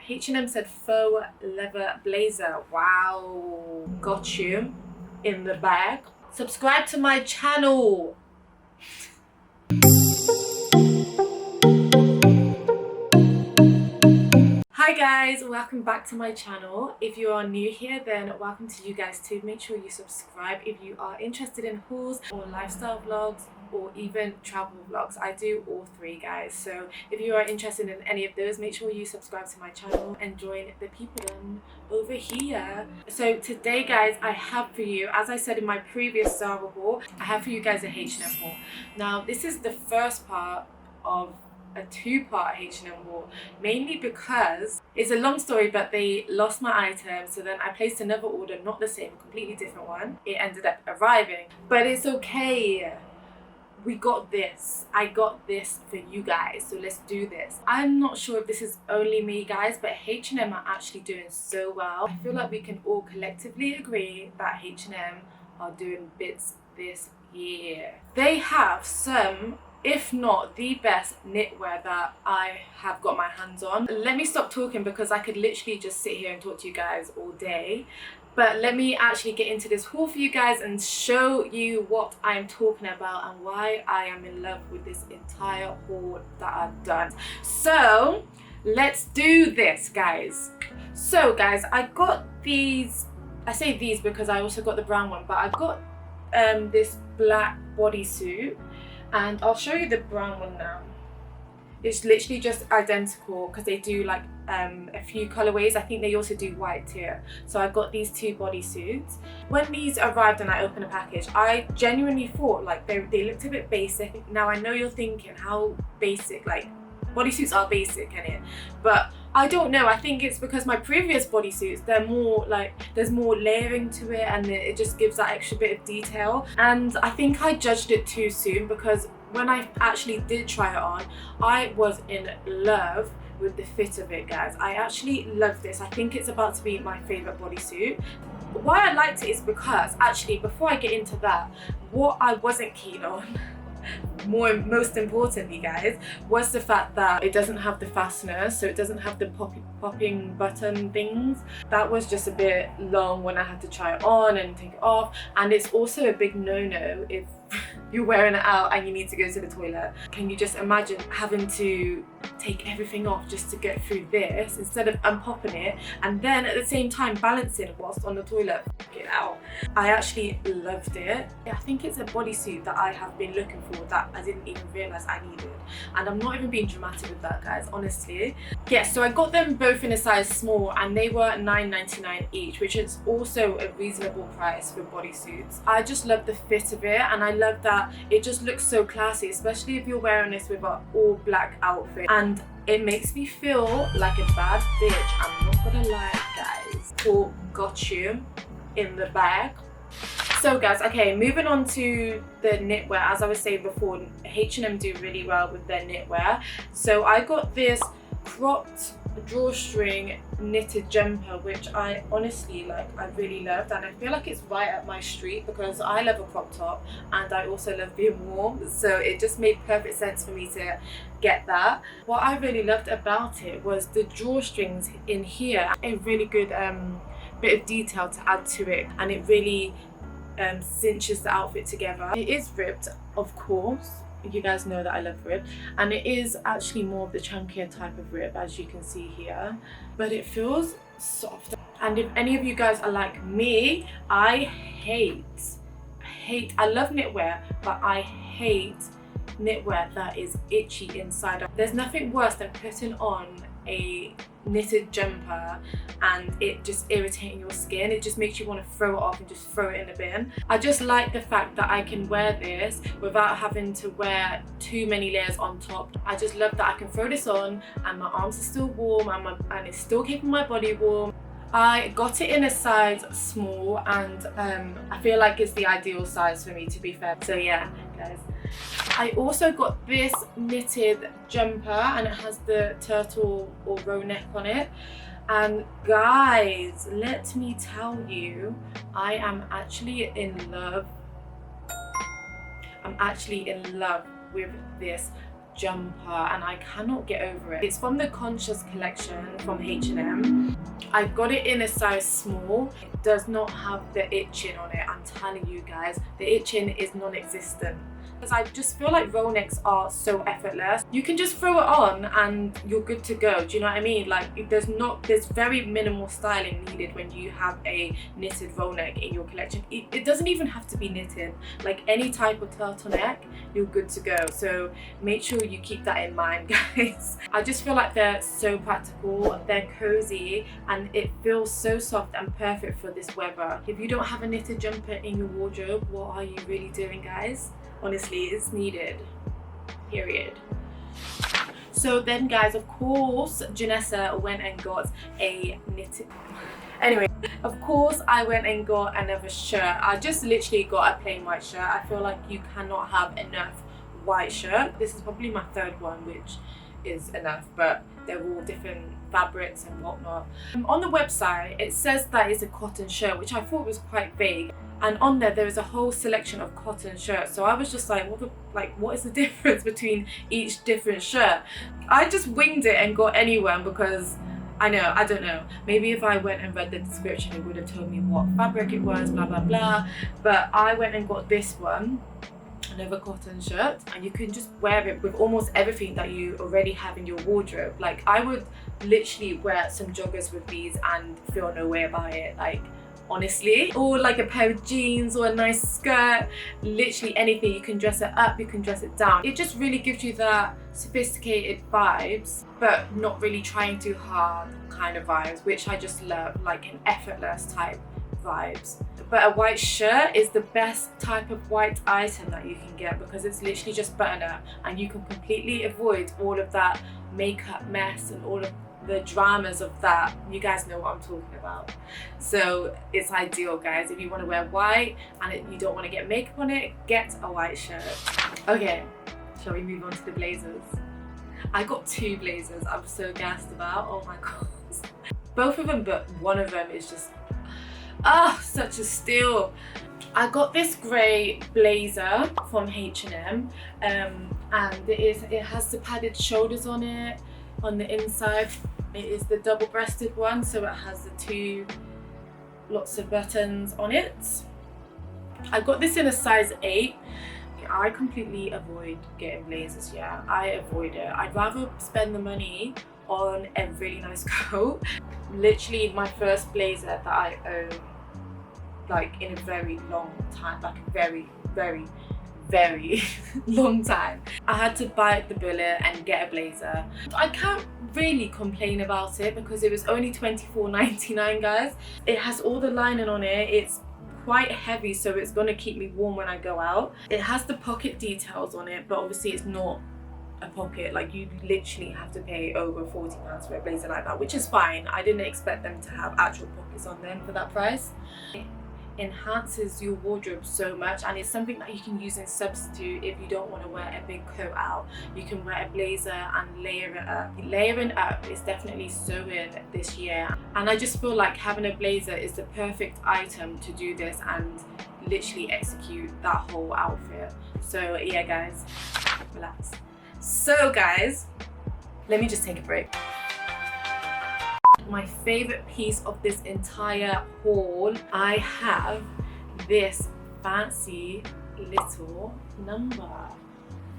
H&M said faux leather blazer. Wow, got you in the bag. Subscribe to my channel. Hi guys, welcome back to my channel. If you are new here, then welcome to you guys too. Make sure you subscribe if you are interested in hauls or lifestyle vlogs or even travel vlogs. I do all three, guys, so if you are interested in any of those, make sure you subscribe to my channel and join the people over here. So today, guys, I have for you, as I said in my previous Zara haul, I have for you guys a H&M haul. Now this is the first part of a two-part H&M haul, mainly because it's a long story, but they lost my item, so then I placed another order, not the same, a completely different one. It ended up arriving, but it's okay. We got this. I got this for you guys, so let's do this. I'm not sure if this is only me, guys, but H&M are actually doing so well. I feel like we can all collectively agree that H&M are doing bits this year. They have some, if not the best knitwear that I have got my hands on. Let me stop talking because I could literally just sit here and talk to you guys all day. But let me actually get into this haul for you guys and show you what I'm talking about and why I am in love with this entire haul that I've done. So let's do this, guys. So guys, I got these, I say these because I also got the brown one, but I got this black bodysuit, and I'll show you the brown one now. It's literally just identical because they do like a few colorways. I think they also do white too. So I got these two bodysuits. When these arrived and I opened the package, I genuinely thought like they looked a bit basic. Now I know you're thinking, how basic? Like, bodysuits are basic, innit? But I don't know, I think it's because my previous bodysuits, they're more like, there's more layering to it and it just gives that extra bit of detail. And I think I judged it too soon because when I actually did try it on, I was in love with the fit of it, guys. I actually love this. I think it's about to be my favorite bodysuit. Why I liked it is because, actually, before I get into that, what I wasn't keen on, most importantly, guys, was the fact that it doesn't have the fasteners, so it doesn't have the popping button things. That was just a bit long when I had to try it on and take it off, and it's also a big no-no if you're wearing it out and you need to go to the toilet. Can you just imagine having to take everything off just to get through this instead of unpopping it and then at the same time balancing whilst on the toilet? Get out. I actually loved it. I think it's a bodysuit that I have been looking for that I didn't even realize I needed, and I'm not even being dramatic with that, guys, honestly. Yeah, so I got them both in a size small and they were $9.99 each, which is also a reasonable price for bodysuits. I just love the fit of it, and I love that it just looks so classy, especially if you're wearing this with an all black outfit, and it makes me feel like a bad bitch. I'm not gonna lie, guys. Or got you in the bag. So guys, okay, moving on to the knitwear. As I was saying before, H&M do really well with their knitwear. So I got this cropped drawstring knitted jumper, which I honestly like, I really loved, and I feel like it's right up my street because I love a crop top and I also love being warm, so it just made perfect sense for me to get that. What I really loved about it was the drawstrings in here, a really good bit of detail to add to it, and it really cinches the outfit together. It is ribbed, of course. You guys know that I love rib, and it is actually more of the chunkier type of rib, as you can see here, but it feels soft. And if any of you guys are like me, I love knitwear, but I hate knitwear that is itchy inside. There's nothing worse than putting on a knitted jumper and it just irritating your skin. It just makes you want to throw it off and just throw it in the bin. I just like the fact that I can wear this without having to wear too many layers on top. I just love that I can throw this on and my arms are still warm and it's still keeping my body warm. I got it in a size small, and I feel like it's the ideal size for me, to be fair. So yeah, guys. I also got this knitted jumper, and it has the turtle or row neck on it. And guys, let me tell you, I am actually in love. I'm actually in love with this jumper and I cannot get over it. It's from the Conscious collection from H&M. I got it in a size small. It does not have the itching on it. I'm telling you guys, the itching is non-existent. Because I just feel like roll necks are so effortless. You can just throw it on and you're good to go. Do you know what I mean? Like there's very minimal styling needed when you have a knitted roll neck in your collection. It doesn't even have to be knitted. Like any type of turtleneck, you're good to go. So make sure you keep that in mind, guys. I just feel like they're so practical, they're cozy, and it feels so soft and perfect for this weather. If you don't have a knitted jumper in your wardrobe, what are you really doing, guys? Honestly, it's needed, period. So then, guys, of course, Janessa went and got a knitted. Anyway, of course, I went and got another shirt. I just literally got a plain white shirt. I feel like you cannot have enough white shirt. This is probably my third one, which is enough, but they're all different fabrics and whatnot. On the website, it says that it's a cotton shirt, which I thought was quite vague. And on there is a whole selection of cotton shirts. So I was just like, what is the difference between each different shirt? I just winged it and got anyone because I don't know. Maybe if I went and read the description, it would have told me what fabric it was, blah, blah, blah. But I went and got this one, another cotton shirt, and you can just wear it with almost everything that you already have in your wardrobe. Like I would literally wear some joggers with these and feel no way about it. Like, honestly, or like a pair of jeans or a nice skirt, literally anything. You can dress it up, you can dress it down. It just really gives you that sophisticated vibes, but not really trying too hard kind of vibes, which I just love, like an effortless type vibes. But a white shirt is the best type of white item that you can get because it's literally just button up and you can completely avoid all of that makeup mess and all of the dramas of that. You guys know what I'm talking about. So it's ideal, guys. If you want to wear white and you don't want to get makeup on it, get a white shirt. Okay, shall we move on to the blazers? I got two blazers I'm so gassed about. Oh my god. Both of them, but one of them is just such a steal. I got this grey blazer from H&M and it has the padded shoulders on it. On the inside, it is the double-breasted one, so it has the lots of buttons on it. I got this in a size 8. I completely avoid getting blazers, yeah. I avoid it. I'd rather spend the money on a really nice coat. Literally my first blazer that I own, like in a very long time, like a very, very, very long time. I had to bite the bullet and get a blazer. I can't really complain about it because it was only $24.99, guys. It has all the lining on it. It's quite heavy, so it's gonna keep me warm when I go out. It has the pocket details on it, but obviously it's not a pocket. Like you literally have to pay over £40 for a blazer like that, which is fine. I didn't expect them to have actual pockets on them for that price. Enhances your wardrobe so much, and it's something that you can use in substitute if you don't want to wear a big coat out. You can wear a blazer and layer it up. Layering up is definitely so in this year, and I just feel like having a blazer is the perfect item to do this and literally execute that whole outfit. So yeah, guys, relax. So guys, let me just take a break. My favorite piece of this entire haul, I have this fancy little number.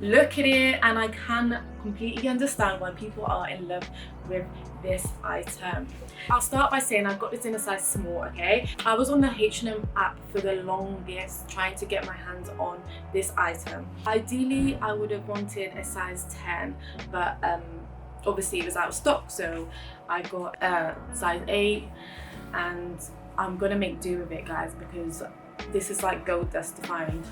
Look at it, and I can completely understand why people are in love with this item. I'll start by saying I've got this in a size small, okay? I was on the H&M app for the longest trying to get my hands on this item. Ideally, I would have wanted a size 10, but obviously it was out of stock, so I got a size 8, and I'm gonna make do with it, guys, because this is like gold dust to find.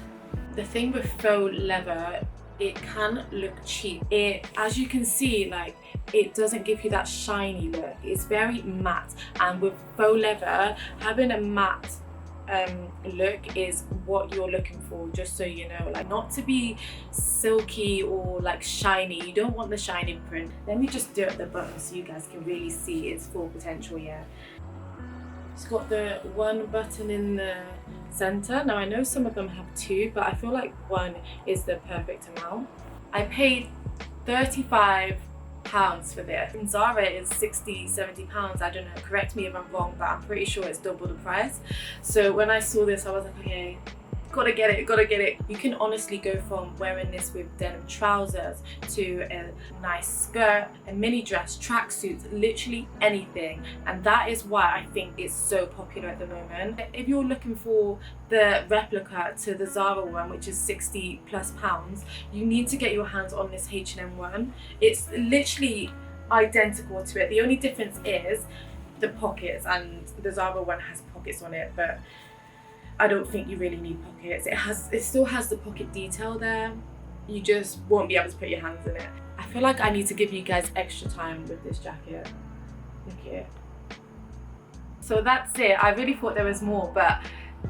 The thing with faux leather, it can look cheap. It, as you can see, like it doesn't give you that shiny look. It's very matte, and with faux leather, having a matte look is what you're looking for, just so you know. Like, not to be silky or like shiny. You don't want the shiny print. Let me just do it at the bottom so you guys can really see its full potential. Yeah, it's got the one button in the center. Now I know some of them have two, but I feel like one is the perfect amount. I paid £35 for this. In Zara is £60-70. I don't know, correct me if I'm wrong, but I'm pretty sure it's double the price. So when I saw this, I was like, okay, gotta get it. You can honestly go from wearing this with denim trousers to a nice skirt, a mini dress, tracksuits, literally anything. And that is why I think it's so popular at the moment. If you're looking for the replica to the Zara one, which is £60+, you need to get your hands on this H&M one. It's literally identical to it. The only difference is the pockets, and the Zara one has pockets on it, but I don't think you really need pockets. It still has the pocket detail there. You just won't be able to put your hands in it. I feel like I need to give you guys extra time with this jacket. Look at it. So that's it. I really thought there was more, but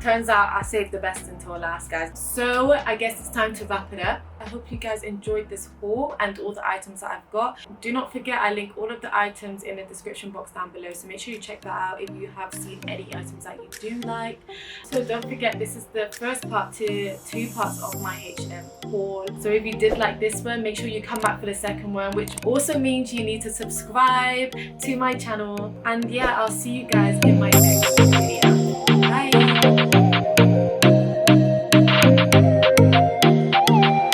turns out I saved the best until last, guys. So I guess it's time to wrap it up. I hope you guys enjoyed this haul and all the items that I've got. Do not forget, I link all of the items in the description box down below, so make sure you check that out if you have seen any items that you do like. So don't forget, this is the first part to 2 parts of my H&M haul. So if you did like this one, make sure you come back for the second one, which also means you need to subscribe to my channel. And yeah, I'll see you guys in my next